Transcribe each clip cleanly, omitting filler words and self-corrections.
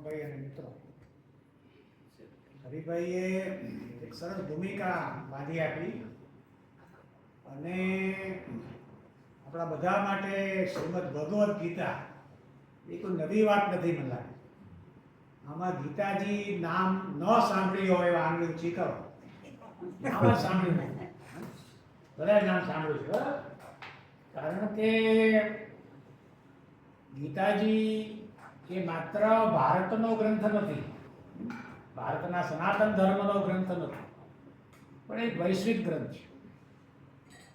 ભાઈ અને મિત્રો, હરિભાઈએ એક સરસ ભૂમિકા બાંધી આપી અને આપણા બધા માટે શ્રીમદ ભગવદ્ ગીતા એ કોઈ નવી વાત નથી. મને લાગે આમાં ગીતાજી નામ ન સાંભળ્યું હોય એવા આંગળી ઊંચી કરો. નામ જ સાંભળ્યું નહીં, બધા નામ સાંભળ્યું છે. કારણ કે ગીતાજી એ માત્ર ભારતનો ગ્રંથ નથી, ભારતના સનાતન ધર્મનો ગ્રંથ નથી, પણ એક વૈશ્વિક ગ્રંથ છે,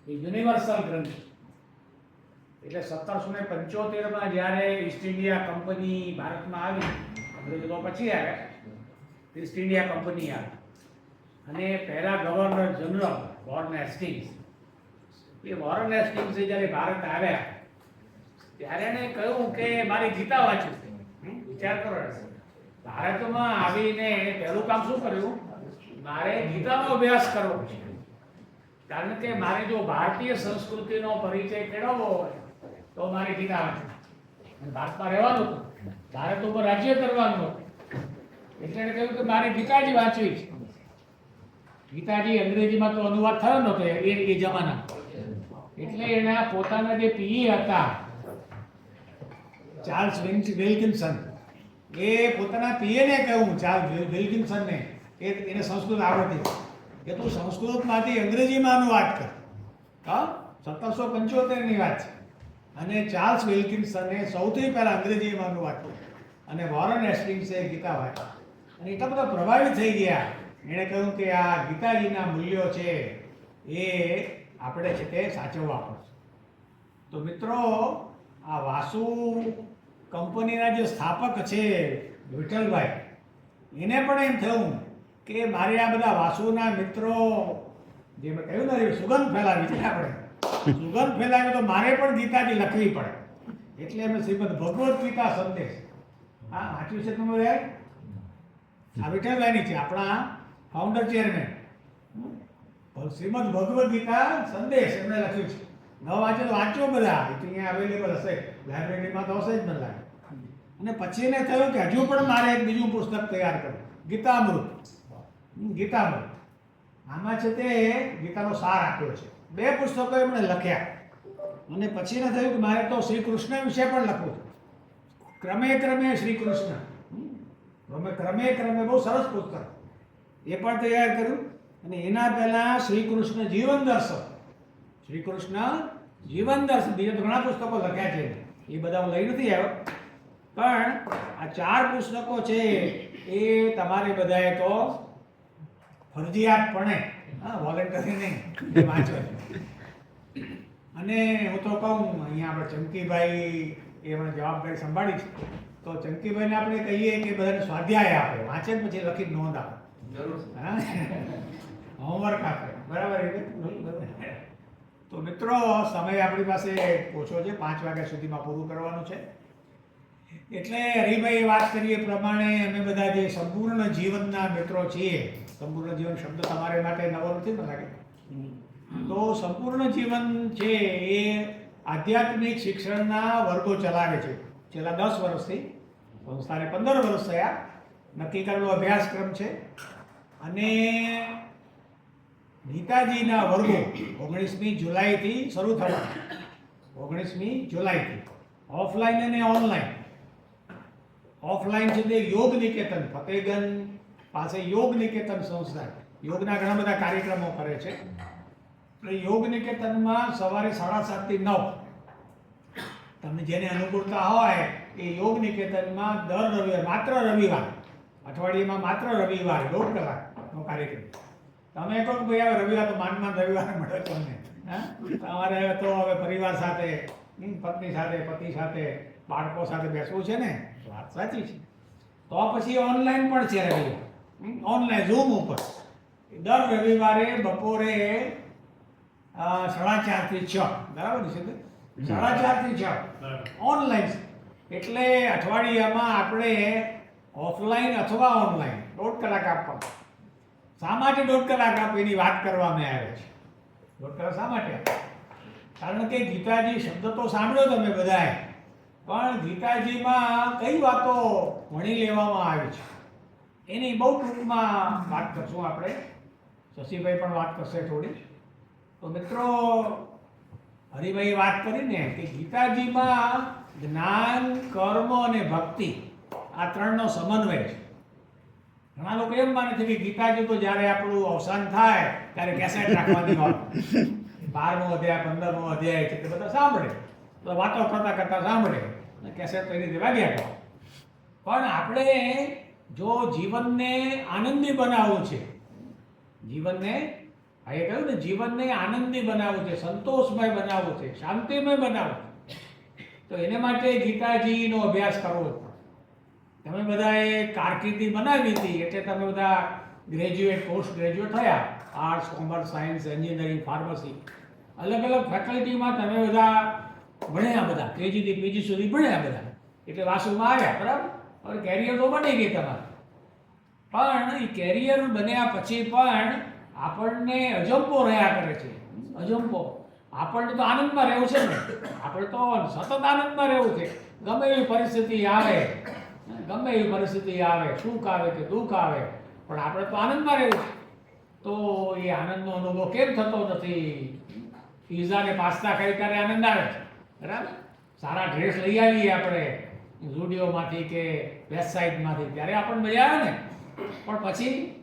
એ યુનિવર્સલ ગ્રંથ છે. એટલે 1775માં જ્યારે ઈસ્ટ ઇન્ડિયા કંપની ભારતમાં આવી, અંગ્રેજો પછી આવ્યા, ઈસ્ટ ઇન્ડિયા કંપની આવી અને પહેલા ગવર્નર જનરલ વોરન હેસ્ટિંગ્સ, એ વોરન હેસ્ટિંગ્સે જ્યારે ભારત આવ્યા ત્યારે એણે કહ્યું કે મારી ગીતા વાંચું. વિચાર કરો, ભારતમાં આવીને પહેલું કામ શું કર્યું? મારે ગીતાનો અભ્યાસ કરવો છે. કારણ કે મારે જો ભારતીય સંસ્કૃતિનો પરિચય કેળવવો હોય તો મારે ગીતા વાંચવી, ભારતમાં રહેવાનું હતું, ભારત ઉપર રાજ્ય કરવાનું હતું. એટલે એણે કહ્યું કે મારે ગીતાજી વાંચવી છે. ગીતાજી અંગ્રેજીમાં તો અનુવાદ થયો નહોતો એ જમાનામાં. એટલે એના પોતાના જે પીઈ હતા ચાર્લ્સ વિલ્કિન્સન, એ પોતાના પીએને કહ્યું, ચાર્લ્સ વિલ્કિન્સનને, કે એને સંસ્કૃત આવડતી કે તું સંસ્કૃતમાંથી અંગ્રેજીમાં અનુવાદ કર. હા, 1775ની વાત છે. અને ચાર્લ્સ વિલ્કિન્સને સૌથી પહેલા અંગ્રેજીમાં અનુવાદ કર્યો અને વોરન હેસ્ટિંગ્સે ગીતા વાંચી અને એટલા બધા પ્રભાવિત થઈ ગયા. એણે કહ્યું કે આ ગીતાજીના મૂલ્યો છે એ આપણે છે તે સાચવવા પડશે. તો મિત્રો, આ વાસુ કંપનીના જે સ્થાપક છે વિઠ્ઠલભાઈ, એને પણ એમ થયું કે મારે આ બધા વાસુના મિત્રો, જે મેં કહ્યું ને સુગંધ ફેલાવી છે, આપણે સુગંધ ફેલાવી તો મારે પણ ગીતાજી લખવી પડે. એટલે અમે શ્રીમદ ભગવદ્ ગીતા સંદેશ વાંચ્યું છે. તમે યાર આ વિઠ્ઠલભાઈની છે, આપણા ફાઉન્ડર ચેરમેન. શ્રીમદ ભગવદ્ ગીતા સંદેશ એમણે લખ્યું છે. ન વાંચો તો વાંચો બધા, એ તો અહીંયા અવેલેબલ હશે, લાઇબ્રેરીમાં તો હશે જ મને લાગે. અને પછી એને થયું કે હજુ પણ મારે એક બીજું પુસ્તક તૈયાર કરવું, ગીતામૃત. ગીતામૃત આમાં છે તે ગીતાનો સાર આપ્યો છે. 2 પુસ્તકો એમણે લખ્યા અને પછી એને થયું કે મારે તો શ્રી કૃષ્ણ વિશે પણ લખવું છે. ક્રમે ક્રમે શ્રી કૃષ્ણ, ક્રમે ક્રમે બહુ સરસ પુસ્તક, એ પણ તૈયાર કર્યું. અને એના પહેલા શ્રી કૃષ્ણ જીવન દર્શન, શ્રી કૃષ્ણ જીવન દર્શન, બીજા તો ઘણા પુસ્તકો લખ્યા છે, એ બધા હું લઈ નથી આવ્યો. પણ આ 4 પુસ્તકો છે એ તમારે બધાએ તો ફરજિયાતપણે, વોલેન્ટરી નહીં, વાંચો. અને હું તો કહું, અહીંયા આપણે ચંકીભાઈ એ મને જવાબદારી સંભાળી છે, તો ચંકીભાઈને આપણે કહીએ કે બધાને સ્વાધ્યાય આપે, વાંચે પછી લખી નોંધ આપે, હોમવર્ક આપે, બરાબર? તો મિત્રો, સમય આપણી પાસે ઓછો છે, 5 વાગ્યા સુધીમાં પૂરું કરવાનું છે. એટલે હરિભાઈ વાત કરીએ પ્રમાણે અમે બધા જે સંપૂર્ણ જીવનના મિત્રો છીએ, સંપૂર્ણ જીવન શબ્દ તમારે માટે નવો નથી મને લાગે. તો સંપૂર્ણ જીવન છે એ આધ્યાત્મિક શિક્ષણના વર્ગો ચલાવે છે છેલ્લા 10 વર્ષથી. સંસ્થાને 15 વર્ષ થયા. નક્કી કરેલો અભ્યાસક્રમ છે. અને ગીતાજીના વર્ગો 19મી જુલાઈથી શરૂ થવાના. 19મી જુલાઈથી ઓફલાઈન અને ઓનલાઈન. ઓફલાઈન છે તે યોગ નિકેતન, ફતેગંજ પાસે યોગ નિકેતન સંસ્થા, યોગના ઘણા બધા કાર્યક્રમો કરે છે. એટલે યોગ નિકેતનમાં સવારે 7:30 થી 9, તમને જેને અનુકૂળતા હોય એ યોગ નિકેતનમાં દર રવિવાર, માત્ર રવિવાર, અઠવાડિયામાં માત્ર રવિવારે 1.5 કલાકનો કાર્યક્રમ. તમે કહો કે ભાઈ હવે રવિવાર તો માંડ રવિવારે મળે તમને, તમારે તો હવે પરિવાર સાથે, પત્ની સાથે, પતિ સાથે, બાળકો સાથે બેસવું છે ને, વાત સાચી છે. તો પછી ઓનલાઈન પણ છે રવિવાર, ઓનલાઈન ઝૂમ ઉપર દર રવિવારે બપોરે 4:30 થી 6, બરાબર છે? 4:30 થી 6 ઓનલાઈન. એટલે અઠવાડિયામાં આપણે ઓફલાઈન અથવા ઓનલાઈન 1.5 કલાક આપવાનો. શા માટે 1.5 કલાક આપે એની વાત કરવામાં આવે છે. 1.5 કલાક શા માટે? કારણ કે ગીતાજી શબ્દ તો સાંભળ્યો તમે બધાએ, પણ ગીતાજીમાં કઈ વાતો વણી લેવામાં આવી છે એની બહુ ટૂંકમાં વાત કરશું આપણે. શશીભાઈ પણ વાત કરશે થોડી. તો મિત્રો, હરિભાઈ વાત કરીને કે ગીતાજીમાં જ્ઞાન, કર્મ અને ભક્તિ આ ત્રણનો સમન્વય છે. ઘણા લોકો એમ માને છે કે ગીતાજી તો જ્યારે આપણું અવસાન થાય ત્યારે કેસેટ રાખવાની વાત, 12મો અધ્યાય, 15મો અધ્યાય છે તે બધા સાંભળે, તો વાતો કરતા કરતા સાંભળે અને કેસેટ તો એની રીતે વાગ્યા કરે. પણ આપણે જો જીવનને આનંદી બનાવવું છે, જીવનને આ એ કહ્યું ને, જીવનને આનંદી બનાવવું છે, સંતોષમય બનાવવું છે, શાંતિમય બનાવવું છે, તો એને માટે ગીતાજીનો અભ્યાસ કરવો જ. તમે બધાએ કારકિર્દી બનાવી હતી એટલે તમે બધા ગ્રેજ્યુએટ, પોસ્ટ ગ્રેજ્યુએટ થયા, arts, commerce, science, engineering, pharmacy, અલગ અલગ ફેકલ્ટીમાં તમે બધા ભણ્યા, બધા કેજીથી પીજી સુધી ભણ્યા બધા, એટલે વાસુમાં આવ્યા, બરાબર. હવે કેરિયર તો બની ગઈ તમારે, પણ એ કેરિયર બન્યા પછી પણ આપણને અજંપો રહ્યા કરે છે. અજંપો, આપણને તો આનંદમાં રહેવું છે ને, આપણે તો સતત આનંદમાં રહેવું છે. ગમે એવી પરિસ્થિતિ આવે, ગમે એવી પરિસ્થિતિ આવે, સુખ આવે કે દુઃખ આવે, પણ આપણે તો આનંદમાં રહેવું છે. તો એ આનંદનો અનુભવ કેમ થતો નથી? પીઝા ને પાસ્તા ખાઈ ત્યારે આનંદ આવે છે, બરાબર. સારા ડ્રેસ લઈ આવીએ આપણે ઝુડિયોમાંથી કે વેસ્ટ સાઇડમાંથી, ત્યારે આપણને મજા આવે ને. પણ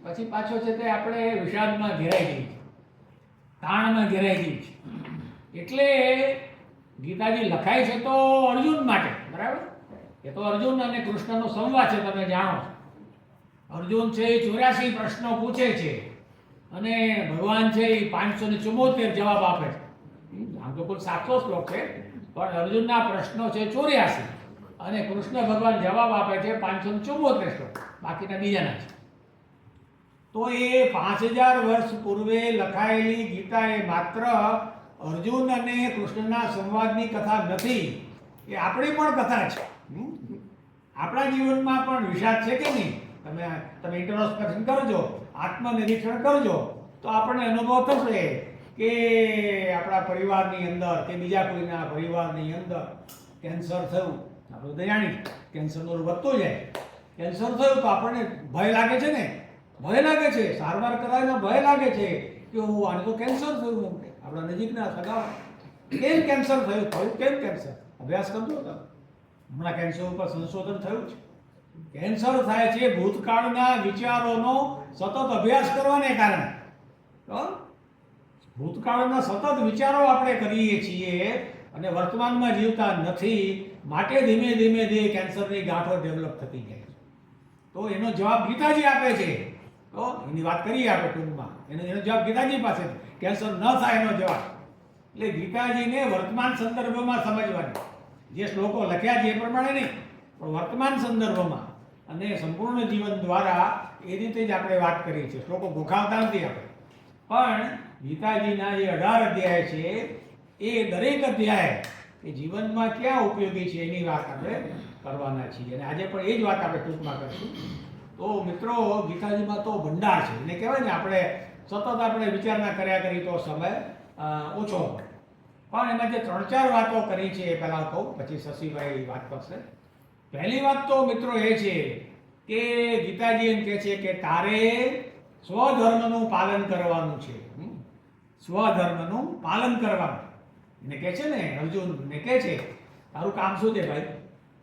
પછી પાછો છે તે આપણે વિષાદમાં ઘેરાઈ જઈએ છીએ, તાણમાં ઘેરાઈ જઈએ છીએ. એટલે ગીતાજી લખાય છે તો અર્જુન માટે, બરાબર. એ તો અર્જુન અને કૃષ્ણનો સંવાદ છે, તમે જાણો છો. અર્જુન છે એ 84 પ્રશ્નો પૂછે છે અને ભગવાન છે એ 574 જવાબ આપે છે. આમ તો કુલ 700 શ્લોક છે, પણ અર્જુનના પ્રશ્નો છે 84 અને કૃષ્ણ ભગવાન જવાબ આપે છે 574 શ્લોક, બાકીના બીજાના છે. તો એ 5000 વર્ષ પૂર્વે લખાયેલી ગીતા એ માત્ર અર્જુન અને કૃષ્ણના સંવાદની કથા નથી, એ આપણી પણ કથા છે. આપણા જીવનમાં પણ વિષાદ છે કે નહીં? તમે ઇન્ટ્રોસ્પેક્શન કરજો, આત્મનિરીક્ષણ કરજો, તો આપણને અનુભવ થશે કે આપણા પરિવારની અંદર કે બીજા કોઈના પરિવારની અંદર કેન્સર થયું, આપણે બધા જાણીએ કેન્સરનું વધતું જાય. કેન્સર થયું તો આપણને ભય લાગે છે ને, ભય લાગે છે, સારવાર કરાવીને ભય લાગે છે કે હું આને તો કેન્સર થયું. એમ કે આપણા નજીકના સગા કેમ કેન્સર થયું, કેમ કેન્સર? અભ્યાસ કરજો તમે. હમણાં કેન્સર ઉપર સંશોધન થયું છે. કેન્સર થાય છે ભૂતકાળના વિચારોનો સતત અભ્યાસ કરવાને કારણે. તો ભૂતકાળના સતત વિચારો આપણે કરીએ છીએ અને વર્તમાનમાં જીવતા નથી, માટે ધીમે ધીમે કેન્સરની ગાંઠો ડેવલપ થતી જાય છે. તો એનો જવાબ ગીતાજી આપે છે. તો એની વાત કરીએ આપણે ટૂંકમાં. એનો જવાબ ગીતાજી પાસે છે. કેન્સર ન થાય એનો જવાબ. એટલે ગીતાજીને વર્તમાન સંદર્ભમાં સમજવાની, જે શ્લોકો લખ્યા છે એ પ્રમાણે નહીં, પણ વર્તમાન સંદર્ભમાં અને સંપૂર્ણ જીવન દ્વારા એ રીતે જ આપણે વાત કરીએ છીએ. શ્લોકો ગોખાવતા નથી આપણે. પણ ગીતાજીના જે 18 અધ્યાય છે એ દરેક અધ્યાય એ જીવનમાં ક્યાં ઉપયોગી છે એની વાત આપણે કરવાના છીએ, અને આજે પણ એ જ વાત આપણે ટૂંકમાં કરીશું. તો મિત્રો, ગીતાજીમાં તો ભંડાર છે. એને કહેવાય ને, આપણે સતત આપણે વિચારણા કર્યા કરી તો સમય ઓછો હોય. પણ એમાં જે 3-4 વાતો કરી છે એ પહેલાં કહું, પછી શશીભાઈ વાત કરશે. પહેલી વાત તો મિત્રો એ છે કે ગીતાજી એમ કહે છે કે તારે સ્વધર્મનું પાલન કરવાનું છે. સ્વધર્મનું પાલન કરવાનું. એને કહે છે ને, અર્જુનને કહે છે તારું કામ શું છે ભાઈ?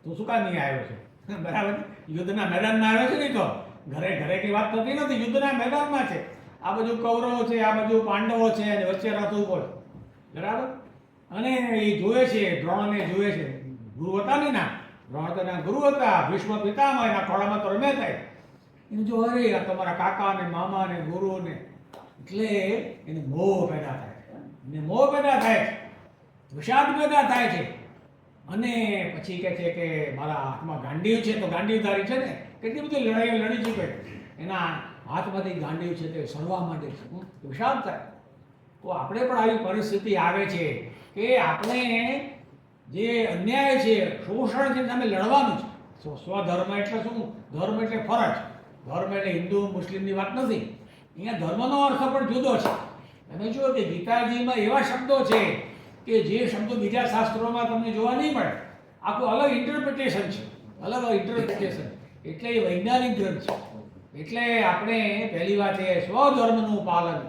તું શું કામ નહીં આવ્યો છે? બરાબર, યુદ્ધના મેદાનમાં આવ્યો છે ને, તો ઘરે ઘરે કઈ વાત થતી નથી, યુદ્ધના મેદાનમાં છે. આ બાજુ કૌરવો છે, આ બાજુ પાંડવો છે, અને વચ્ચે રથ ઉભો છે, બરાબર. અને એ જોવે છે, દ્રોણને જોવે છે. ગુરુ હતા ને, ના દ્રોણ તો એના ગુરુ હતા, ભીષ્મ પિતામહ, એના ખોળામાં તો રમે થાય. એને જો અરે આ તમારા કાકા ને મામા ને ગુરુ ને, એટલે એને મોહ પેદા થાય, એને મોહ પેદા થાય, વિષાદ પેદા થાય છે. અને પછી કહે છે કે મારા હાથમાં ગાંડીવ છે, તો ગાંડીવધારી છે ને, કેટલી બધી લડાઈઓ લડી ચૂકે, એના હાથમાંથી ગાંડીવ છે તે સળવા માંડે છે, વિષાદ થાય. તો આપણે પણ આવી પરિસ્થિતિ આવે છે કે આપણે જે અન્યાય છે, શોષણ છે, સામે લડવાનું છે. સ્વધર્મ એટલે શું? ધર્મ એટલે ફરજ. ધર્મ એટલે હિન્દુ મુસ્લિમની વાત નથી. અહીંયા ધર્મનો અર્થ પણ જુદો છે. તમે જુઓ કે ગીતાજીમાં એવા શબ્દો છે કે જે શબ્દો બીજા શાસ્ત્રોમાં તમને જોવા નહીં મળે. આખું અલગ ઇન્ટરપ્રિટેશન છે, અલગ ઇન્ટરપ્રિટેશન. એટલે એ વૈજ્ઞાનિક ગ્રંથ છે. એટલે આપણે પહેલી વાત એ સ્વધર્મનું પાલન,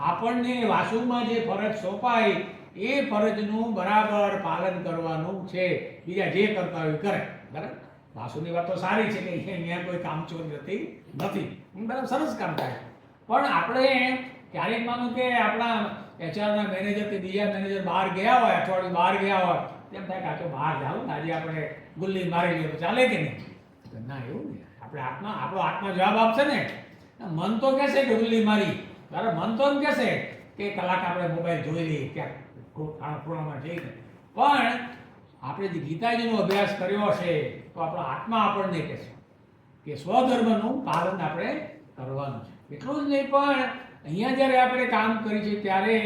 આપણને વાસુમાં જે ફરજ સોંપાય એ ફરજનું બરાબર પાલન કરવાનું છે. બીજા જે કરતા હોય કરે. બરાબર, વાસુની વાત તો સારી છે કે અહીંયા કોઈ કામચોર નથી. બરાબર, સરસ કામ થાય. પણ આપણે ક્યારેક માનો કે આપણા એચઆરના મેનેજર કે બીજા મેનેજર બહાર ગયા હોય, અઠવાડિયું બહાર ગયા હોય, તેમ થાય કે આ તો બહાર જાવ ને આજે આપણે ગુલ્લી મારી લઈએ તો ચાલે કે નહીં? ના, એવું નહીં. આપણો આત્મા જવાબ આપશે ને. મન તો કહેશે કે ગુલ્લી મારી, બરાબર, મન તો એમ કહેશે કે કલાક આપણે મોબાઈલ જોઈ લઈએ ક્યાંક ખૂણામાં જઈને. પણ આપણે જે ગીતાજીનો અભ્યાસ કર્યો છે તો આપણો આત્મા આપણને કહેશે કે સ્વધર્મનું પાલન આપણે કરવાનું છે. એટલું જ નહીં, પણ અહીંયા જ્યારે આપણે કામ કરીએ છીએ ત્યારે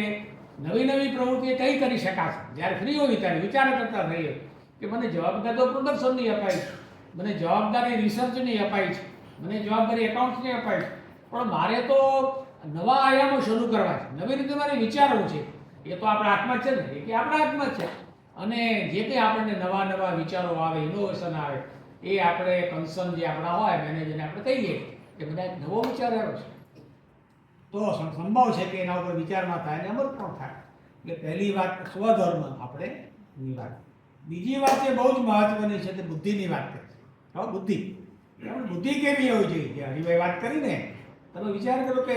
નવી નવી પ્રવૃત્તિ કઈ કરી શકાશે. જ્યારે ફ્રી હોય ત્યારે વિચાર કરતા થઈએ કે મને જવાબદારી તો પ્રોડક્શનની અપાઈ છે, મને જવાબદારી રિસર્ચની અપાઈ છે, મને જવાબદારી એકાઉન્ટ્સની અપાઈ છે, પણ મારે તો નવા આયામો શરૂ કરવા છે, નવી રીતે મારે વિચારવું છે. એ તો આપણા હાથમાં જ છે ને, એ કે આપણા હાથમાં જ છે. અને જે કંઈ આપણને નવા નવા વિચારો આવે, ઇનોવેશન આવે, એ આપણે કન્સર્ન જે આપણા હોય મેનેજરને આપણે કહીએ કે બધા એક નવો વિચાર આવ્યો છે, તો સંભવ છે કે એના ઉપર વિચાર ન થાય અને અમલ પણ થાય. એટલે પહેલી વાત સ્વધર્મ આપણે ની વાત. બીજી વાત એ બહુ જ મહત્વની છે તે બુદ્ધિની વાત કરી છે. હવે બુદ્ધિ કેવી હોવી જોઈએ? જે હરિભાઈ વાત કરીને તમે વિચાર કરો કે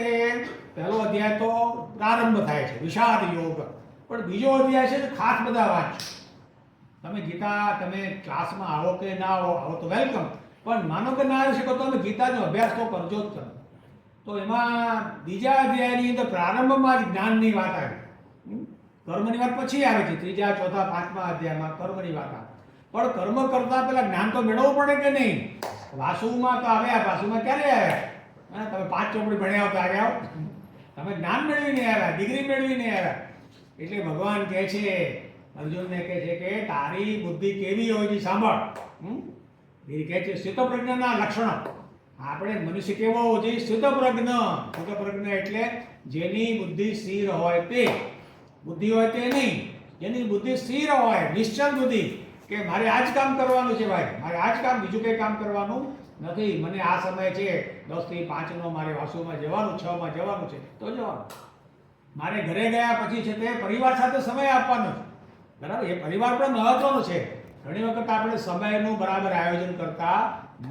પહેલો અધ્યાય તો પ્રારંભ થાય છે વિષાદ યોગ, પણ બીજો અધ્યાય છે તો ખાસ બધા વાંચો. તમે ગીતા તમે ક્લાસમાં આવો કે ના આવો તો વેલકમ, પણ માનો કે ના આવી શકો તો તમે ગીતાનો અભ્યાસ તો કરજો જ કરો. તો એમાં બીજા અધ્યાયની અંદર પ્રારંભમાં જ જ્ઞાનની વાત આવી, કર્મની વાત પછી આવે છે. ત્રીજા, ચોથા, પાંચમા અધ્યાયમાં કર્મની વાત આવે. પણ કર્મ કરતા પહેલા જ્ઞાન તો મેળવવું પડે કે નહીં? વાસુમાં તો આવ્યા, વાસુમાં ક્યારે આવ્યા? હા, તમે 5 ચોપડી ભણ્યા તો આવ્યા, તમે જ્ઞાન મેળવીને આવ્યા, ડિગ્રી મેળવીને આવ્યા. એટલે ભગવાન કહે છે, અર્જુનને કહે છે કે તારી બુદ્ધિ કેવી હોય છે સાંભળ. એ કહે છે સ્થિતપ્રજ્ઞના લક્ષણો. આપણે મનુષ્ય કેવો હોવો જોઈએ? સ્થિતપ્રજ્ઞ એટલે જેની બુદ્ધિ સ્થિર હોય તે, બુદ્ધિ હોય તે નહીં, જેની બુદ્ધિ સ્થિર હોય, નિશ્ચલ બુદ્ધિ કે મારે આ જ કામ કરવાનું છે ભાઈ, મારે આ જ કામ, બીજું કંઈ કામ કરવાનું નથી. મને આ સમય છે 10 થી 5 મારે વાસુમાં જવાનું, 6 માં જવાનું છે તો જવાનું. મારે ઘરે ગયા પછી છે તે પરિવાર સાથે સમય આપવાનો છે. બરાબર, એ પરિવાર પણ મહત્વનો છે. ઘણી વખત આપણે સમયનું બરાબર આયોજન કરતા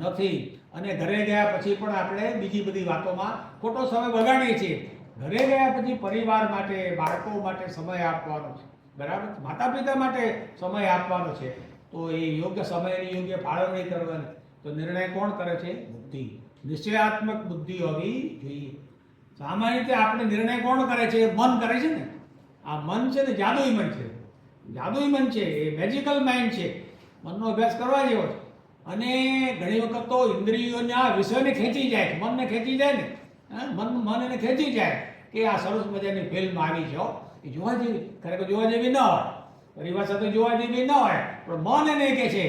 નથી અને ઘરે ગયા પછી પણ આપણે બીજી બધી વાતોમાં ખોટો સમય બગાડીએ છીએ. ઘરે ગયા પછી પરિવાર માટે, બાળકો માટે સમય આપવાનો છે. બરાબર, માતા પિતા માટે સમય આપવાનો છે. તો એ યોગ્ય સમયની યોગ્ય ફાળવણી કરવાની. તો નિર્ણય કોણ કરે છે? બુદ્ધિ. નિશ્ચયાત્મક બુદ્ધિ હોવી જોઈએ. સામાન્ય રીતે આપણે નિર્ણય કોણ કરે છે? મન કરે છે ને. આ મન છે ને જાદુઈ મન છે, જાદુઈ મન છે, એ મેજિકલ માઇન્ડ છે. મનનો અભ્યાસ કરવા જેવો છે. અને ઘણી વખત તો ઇન્દ્રિયોના વિષયને ખેંચી જાય છે, મનને ખેંચી જાય ને. મન એને ખેંચી જાય કે આ સરસ મજાની ફિલ્મ આવી છે, એ જોવા જેવી, ખરેખર જોવા જેવી ન હોય, પરિવાર સાથે જોવા જેવી ન હોય, પણ મન એને કહે છે,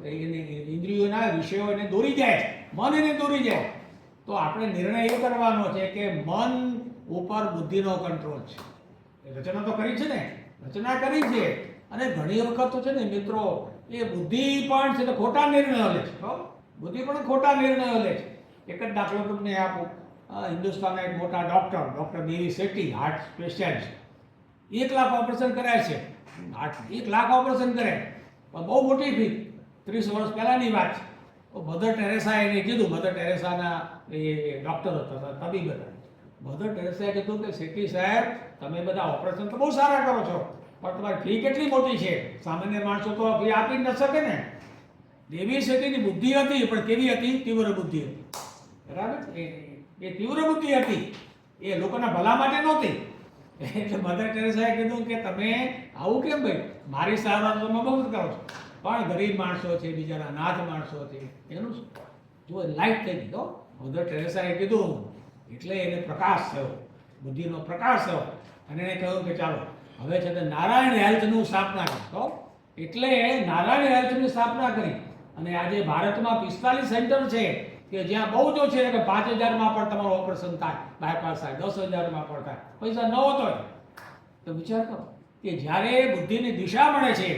એને ઇન્દ્રિયોના વિષયો એને દોરી જાય છે, મન એને દોરી જાય. તો આપણે નિર્ણય એ કરવાનો છે કે મન ઉપર બુદ્ધિનો કંટ્રોલ છે. રચના તો કરી છે ને, રચના કરી છે. અને ઘણી વખત તો છે ને મિત્રો, એ બુદ્ધિ પણ છે તો ખોટા નિર્ણયો લે છે. બુદ્ધિ પણ ખોટા નિર્ણયો લે છે. એક જ દાખલો તમને આપું. હિન્દુસ્તાનના એક મોટા doctor Devi Shetty, heart specialist, 1 lakh operation કર્યા છે. 1 લાખ ઓપરેશન કર્યા, પણ બહુ મોટી ફી. 30 વર્ષ પહેલાંની વાત છે. તો મધર ટેરેસા એને કીધું, મધર ટેરેસાના એ ડૉક્ટર હતા, તબીબ હતા. મધર ટેરેસાએ કીધું કે શેટ્ટી સાહેબ, તમે બધા ઓપરેશન તો બહુ સારા કરો છો, પણ તમારી ફી કેટલી મોટી છે, સામાન્ય માણસો તો ફી આપી ન શકે ને. દેવી શેટ્ટીની બુદ્ધિ હતી, પણ કેવી હતી? તીવ્ર બુદ્ધિ હતી. બરાબર, એ તીવ્ર બુદ્ધિ હતી, એ લોકોના ભલા માટે નહોતી. એટલે મધર ટેરેસાએ કીધું કે તમે આવું કેમ ભાઈ, મારી સારવાર તમે બહુ કરો છો, પણ ગરીબ માણસો છે, બિચારા અનાથ માણસો છે, એનું શું? જો લાઈટ થઈ ગઈ. તો મધર ટેરેસાએ કીધું, એટલે એને પ્રકાશ થયો, બુદ્ધિનો પ્રકાશ થયો. અને એને કહ્યું કે ચાલો હવે છે તે નારાયણ હેલ્થનું સ્થાપના કરી. તો એટલે નારાયણ હેલ્થની સ્થાપના કરી. અને આજે ભારતમાં 45 સેન્ટર છે કે જ્યાં બહુ જો છે કે 5,000માં પણ તમારું ઓપરેશન થાય, બાયપાસ થાય, 10,000માં પણ થાય, પૈસા ન હોતો. તો વિચાર કરો કે જ્યારે બુદ્ધિની દિશા મળે છે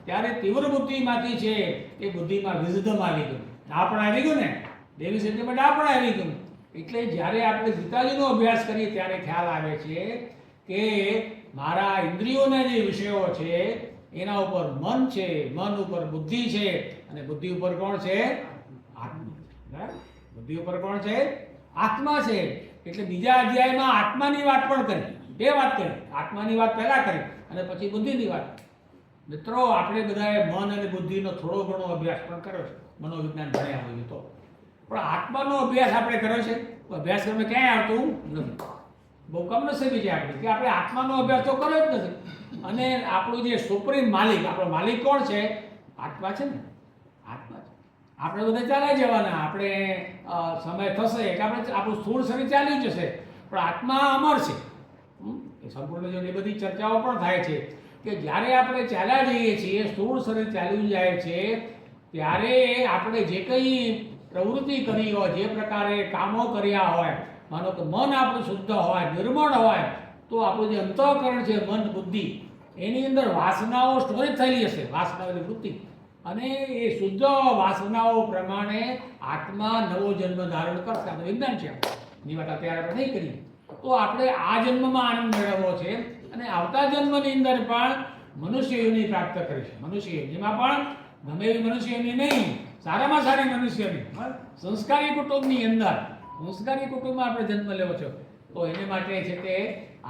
ત્યારે તીવ્ર બુદ્ધિમાંથી છે એ બુદ્ધિમાં વિઝડમ આવી ગયું, ડાપણ આવી ગયું ને, દેવી શબ્દમાં ડાપણ આવી ગયું. એટલે જ્યારે આપણે ગીતાજીનો અભ્યાસ કરીએ ત્યારે ખ્યાલ આવે છે કે મારા ઇન્દ્રિયોના જે વિષયો છે એના ઉપર મન છે, મન ઉપર બુદ્ધિ છે, અને બુદ્ધિ ઉપર કોણ છે? આત્મા. બરાબર? બુદ્ધિ ઉપર કોણ છે? આત્મા છે. એટલે બીજા અધ્યાયમાં આત્માની વાત પણ કરી, બે વાત કરી. આત્માની વાત પહેલા કરી અને પછી બુદ્ધિની વાત. મિત્રો, આપણે બધાએ મન અને બુદ્ધિનો થોડો ઘણો અભ્યાસ પણ કર્યો છે, મનોવિજ્ઞાન ભણ્યા હોઈએ તો. પણ આત્માનો અભ્યાસ આપણે કર્યો છે? અભ્યાસક્રમે ક્યાંય આવતું નથી. બહુ કમનસીબી છે આપણે કે આપણે આત્માનો અભ્યાસ તો કર્યો જ નથી. અને આપણું જે સુપ્રીમ માલિક, આપણો માલિક કોણ છે? આત્મા છે ને, આત્મા છે. આપણે બધા ચાલ્યા જવાના, આપણે સમય થશે એટલે આપણે આપણું સ્થૂળ શરીર ચાલી જશે, પણ આત્મા અમર છે. એ સંપૂર્ણ જીવન એ બધી ચર્ચાઓ પણ થાય છે કે જ્યારે આપણે ચાલ્યા જઈએ છીએ, સ્થૂળ શરીર ચાલ્યું જાય છે, ત્યારે આપણે જે કંઈ પ્રવૃત્તિ કરી હોય, જે પ્રકારે કામો કર્યા હોય, માનો કે મન આપણું શુદ્ધ હોય, નિર્મળ હોય, તો આપણું જે અંતઃકરણ છે, મન બુદ્ધિ, એની અંદર વાસનાઓ સ્ટોરેજ થયેલી હશે, વાસનાઓની વૃત્તિ. અને એ શુદ્ધ વાસનાઓ પ્રમાણે આત્મા નવો જન્મ ધારણ કરશે. આ વિજ્ઞાન છે, એની વાત અત્યારે આપણે નહીં કરીએ. તો આપણે આ જન્મમાં આનંદ મેળવવો છે અને આવતા જન્મની અંદર પણ મનુષ્ય યોની પ્રાપ્ત કરીશું. મનુષ્ય યોનીમાં પણ ગમે એવી મનુષ્ય યોની નહીં, સારામાં સારી મનુષ્યની, સંસ્કારી કુટુંબની અંદર, સંસ્કારી કુટુંબમાં આપણે જન્મ લેવો છે. તો એને માટે છે તે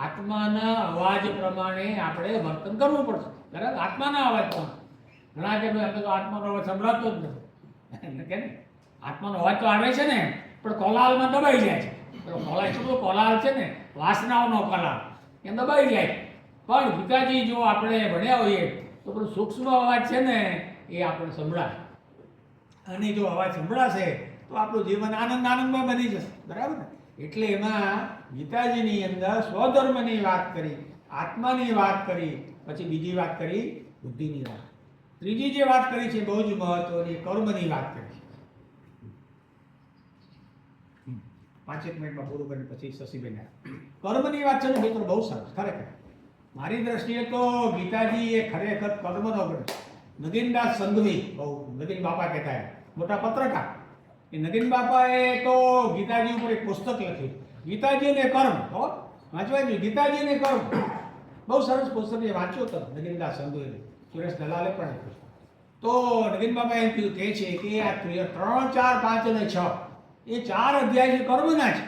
આત્માના અવાજ પ્રમાણે આપણે વર્તન કરવું પડશે. બરાબર? આત્માના અવાજ પ્રમાણે. ઘણા કે ભાઈ અમે તો આત્માનો અવાજ સંભળાતો જ નથી કે આત્માનો અવાજ તો આવે છે ને, પણ કોલાહલમાં દબાઈ જાય છે. કોલાહલ છે ને, વાસનાઓનો કોલાહલ, એ દબાઈ જાય. પણ ગીતાજી જો આપણે ભણ્યા હોઈએ તો પેલું સૂક્ષ્મ અવાજ છે ને એ આપણે સંભળાય. અને જો અવાજ સંભળાશે તો આપણું જીવન આનંદમય બની જશે. બરાબર ને? એટલે એમાં ગીતાજીની અંદર સ્વધર્મની વાત કરી, આત્માની વાત કરી, પછી બીજી વાત કરી બુદ્ધિની વાત. ત્રીજી જે વાત કરી છે બહુ જ મહત્વની, કર્મની વાત કરી છે. 5 મિનિટમાં પૂરું કરીને પછી શશીબેન કર્મની વાત છે ને મિત્રો, બહુ સરસ. ખરેખર મારી દ્રષ્ટિએ તો ગીતાજી એ ખરેખર કર્મનો ગ્રંથ. નગીનદાસ સંઘવી, બહુ નગીન બાપા કહેતા, મોટા પત્રકાર, એ નગીન બાપાએ તો ગીતાજી ઉપર એક પુસ્તક લખ્યું, ગીતાજી અને કર્મ. વાંચવા જોઈએ, ગીતાજી અને કર્મ. બહુ સરસ પુસ્તક એ વાંચ્યો હતો નગીનદાસ સંઘવી, સુરેશ દલાલે પણ. તો નગીન બાપા એમ કહે છે કે આ 3, 4, 5 અને 6 એ 4 અધ્યાય છે કર્મના છે.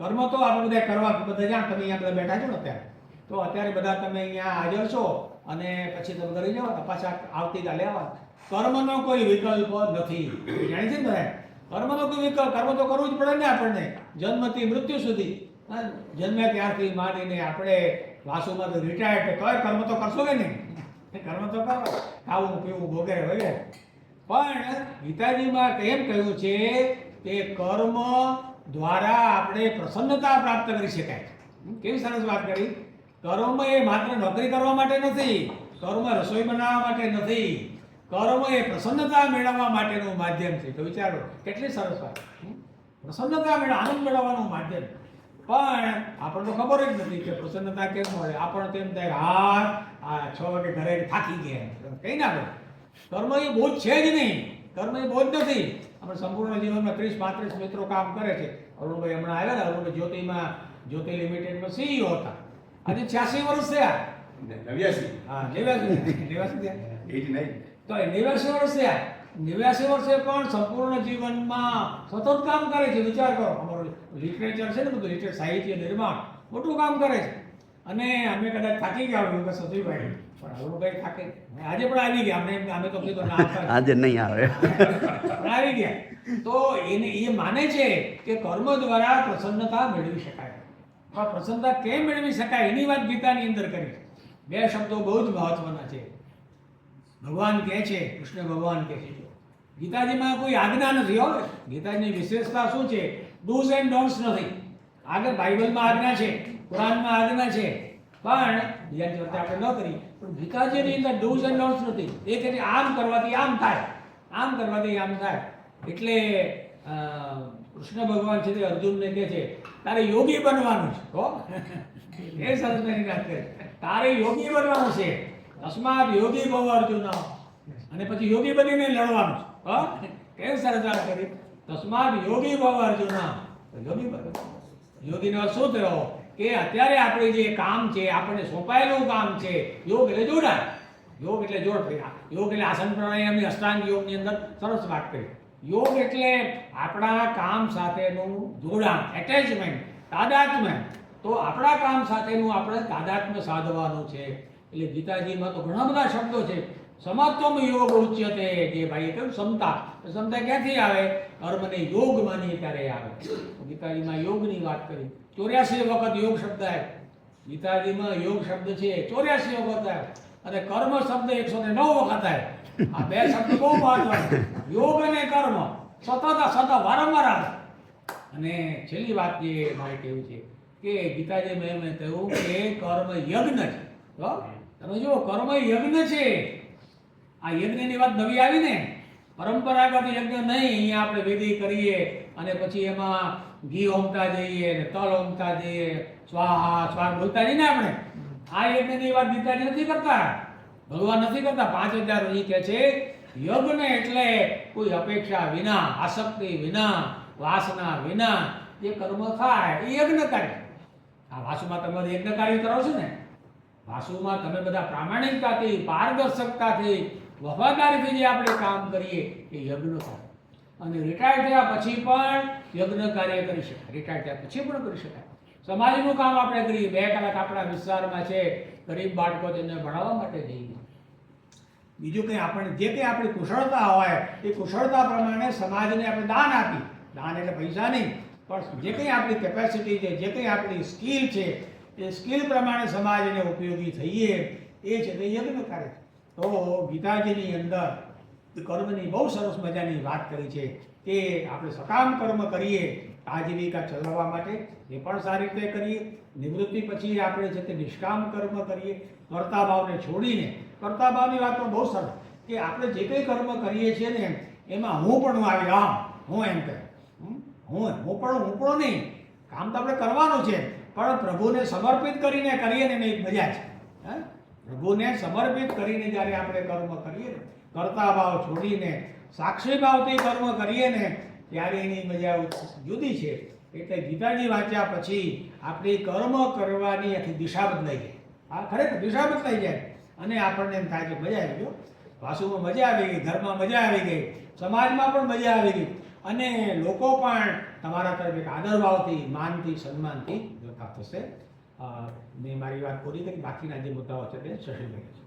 કર્મ તો આપણે બધા કરવા બધા જ્યાં તમે અહીંયા બધા બેઠા છો ને અત્યારે, તો અત્યારે બધા તમે અહીંયા હાજર છો અને પછી તમે ઘરે જાઓ, પાછા આવતીકાલે આવવા. કર્મનો કોઈ વિકલ્પ નથી. જાણી છે ને બધા? કર્મનો કોઈ વિકલ્પ, કર્મ તો કરવું જ પડે ને આપણને, જન્મથી મૃત્યુ સુધી. જન્મ્યા ત્યારથી માંડીને આપણે વાસુમાં તો રિટાયર્ડ, તો કર્મ તો કરશો કે નહીં? કર્મ તો કરો, ખાવું પીવું વગેરે વગેરે. પણ ગીતાજીમાં એમ કહ્યું છે કે કર્મ દ્વારા આપણે પ્રસન્નતા પ્રાપ્ત કરી શકાય. કેવી સરસ વાત કરી! કર્મ એ માત્ર નોકરી કરવા માટે નથી, કર્મ રસોઈ બનાવવા માટે નથી, કર્મ એ પ્રસન્નતા મેળવવા માટેનું માધ્યમ છે. તો વિચારો કેટલી સરસ વાત! પ્રસન્નતા આનંદ મેળવવાનું માધ્યમ. પણ આપણને તો ખબર જ નથી કે પ્રસન્નતા કેમ મળે. આપણને તેમ થાય હાથ આ 6 વાગે ઘરે થાકી ગયા, કઈ ના પડે. કર્મ એ બોજ છે જ નહીં, કર્મ એ બોજ નથી. આપણે સંપૂર્ણ જીવનમાં 30-35 મિત્રો કામ કરે છે. અરુણભાઈ હમણાં આવ્યા ને, અરુણભાઈ જ્યોતિમાં, જ્યોતિ લિમિટેડમાં CEO હતા. આજે 86 વર્ષ થયા. 89. હા, 89 થયા. 89. તો 89 વર્ષ થયા. 89 વર્ષે પણ સંપૂર્ણ જીવનમાં સતત કામ કરે છે. વિચાર કરો, અમારું લિટરેચર છે ને બધું, લિટરેચર સાહિત્ય નિર્માણ મોટું કામ કરે છે. અને અમે કદાચ થાકી ગયા હોય સતીભાઈ, પણ અરુણભાઈ થાકે. આજે પણ આવી ગયા. અમે તો કીધું આજે નહીં આવે, પણ આવી ગયા. તો એને એ માને છે કે કર્મ દ્વારા પ્રસન્નતા મેળવી શકાય. પણ પ્રસન્નતા કેમ મેળવી શકાય એની વાત ગીતાની અંદર કરી. 2 શબ્દો બહુ જ મહત્વના છે. ભગવાન કહે છે, કૃષ્ણ ભગવાન કહે છે, ગીતાજીમાં કોઈ આજ્ઞા નથી. હો, ગીતાજીની વિશેષતા શું છે? ડૂઝ એન્ડ ડોન્ટ્સ નથી. આગળ બાઇબલમાં આજ્ઞા છે, કુરાનમાં આજ્ઞા છે, પણ બીજાની ચર્ચા આપણે ન કરી. પણ ગીતાજીની અંદર ડૂઝ એન્ડ ડોન્ટ્સ નથી. એ કહે છે આમ કરવાથી આમ થાય, આમ કરવાથી આમ થાય. એટલે કૃષ્ણ ભગવાન છે તે અર્જુનને કહે છે તારે યોગી બનવાનું છે. હો, એ સરસ વાત કરે, તારે યોગી બનવાનું છે. તસ્માદ યોગી ભવ અર્જુન, અને પછી યોગી બનીને લડવાનું છે. હા, કેમ સરસ વાત કરી? તસ્માદ યોગી ભવ અર્જુન. યોગી બનો. યોગીનો અર્થ શું થયો કે અત્યારે આપણે જે કામ છે, આપણને સોંપાયેલું કામ છે, યોગ એટલે જોડાણ. યોગ એટલે જોડ. યોગ એટલે આસન પ્રાણાયામની અષ્ટાંગ યોગની અંદર સરસ વાત કરી. યોગ એટલે આપણા કામ સાથેનું જોડાણ, એટેચમેન્ટ, તાદાત્મ્ય. તો આપણા કામ સાથેનું આપણે તાદાત્મ્ય સાધવાનું છે. એટલે ગીતાજીમાં તો ઘણા બધા શબ્દો છે. સમત્વમ યોગ ઉચ્યતે, જે ભાઈએ કહ્યું સમતા. સમતા ક્યાંથી આવે? કર્મને યોગ માનીએ ત્યારે આવે. ગીતાજીમાં યોગની વાત કરી. 84 વખત યોગ શબ્દ આવ્યો. ગીતાજીમાં યોગ શબ્દ છે 84 વખત આવ્યો, અને કર્મ શબ્દ 109 વખત આવ્યો. આ બે શબ્દ બહુ મહત્વના. યોગ અને કર્મ સતત વારંવાર આવે. અને છેલ્લી વાત જે મારે કહેવું છે કે ગીતાજીમાં એમ કહ્યું કે કર્મ યજ્ઞ છે. તો તમે જુઓ, કર્મ યજ્ઞ છે. આ યજ્ઞની વાત નવી આવી ને, પરંપરાગત યજ્ઞ નહીં. અહીંયા આપણે વિધિ કરીએ અને પછી એમાં ઘી હોમતા જઈએ ને તલ હોમતા જઈએ, સ્વાહા સ્વાહા બોલતા જઈએ ને આપણે. આ યજ્ઞની વાત ગીતાજી નથી કરતા, ભગવાન નથી કરતા. 5000 કહે છે યજ્ઞ એટલે કોઈ અપેક્ષા વિના, આસક્તિ વિના, વાસના વિના જે કર્મ થાય એ યજ્ઞ કાર્ય. આ વાસુમાં તમે યજ્ઞ કાર્ય કરો છો ને, વાસુમાં તમે બધા પ્રામાણિકતાથી, પારદર્શકતાથી, વફાદારીથી જે આપણે કામ કરીએ એ યજ્ઞ થાય. અને રિટાયર થયા પછી પણ યજ્ઞ કાર્ય કરી શકાય. રિટાયર થયા પછી પણ કરી શકાય. સમાજનું કામ આપણે કરીએ. 2 કલાક આપણા વિસ્તારમાં છે, ગરીબ બાળકો તેને ભણાવવા માટે જઈએ. બીજું કંઈ આપણે જે કંઈ આપણી કુશળતા હોય એ કુશળતા પ્રમાણે સમાજને આપણે દાન આપી. દાન એટલે પૈસા નહીં, પણ જે કંઈ આપણી કેપેસિટી છે, જે કંઈ આપણી સ્કિલ છે, એ સ્કિલ પ્રમાણે સમાજને ઉપયોગી થઈએ, એ છે તે યજ્ઞ કાર્ય. તો ગીતાજીની અંદર કર્મની બહુ સરસ મજાની વાત કરી છે કે આપણે સકામ કર્મ કરીએ આજીવિકા ચલાવવા માટે, એ પણ સારી રીતે કરીએ. નિવૃત્તિ પછી આપણે છે તે નિષ્કામ કર્મ કરીએ, કર્તા ભાવને છોડીને. કર્તા ભાવની વાત પણ બહુ સરસ કે આપણે જે કંઈ કર્મ કરીએ છીએ ને એમાં હું પણ આવી, આમ હું એમ કહે, હું પણ નહીં. કામ તો આપણે કરવાનું છે, પણ પ્રભુને સમર્પિત કરીને કરીએ ને એની મજા છે. હા, પ્રભુને સમર્પિત કરીને જ્યારે આપણે કર્મ કરીએ ને, કર્તા ભાવ છોડીને સાક્ષી ભાવથી કર્મ કરીએ ને, ત્યારે એની મજા જુદી છે. એટલે ગીતાજી વાંચ્યા પછી આપણી કર્મ કરવાની આખી દિશા બદલાઈ જાય. આ ખરેખર દિશા બદલાઈ જાય અને આપણને એમ થાય કે મજા આવી ગયો. વાસુમાં મજા આવી ગઈ, ઘરમાં મજા આવી ગઈ, સમાજમાં પણ મજા આવી ગઈ, અને લોકો પણ તમારા તરફ એક આદરભાવથી, માનથી, સન્માનથી જોતા થશે. મેં મારી વાત પૂરી કરી. બાકીના જે મુદ્દાઓ છે તે શશી ભાઈ.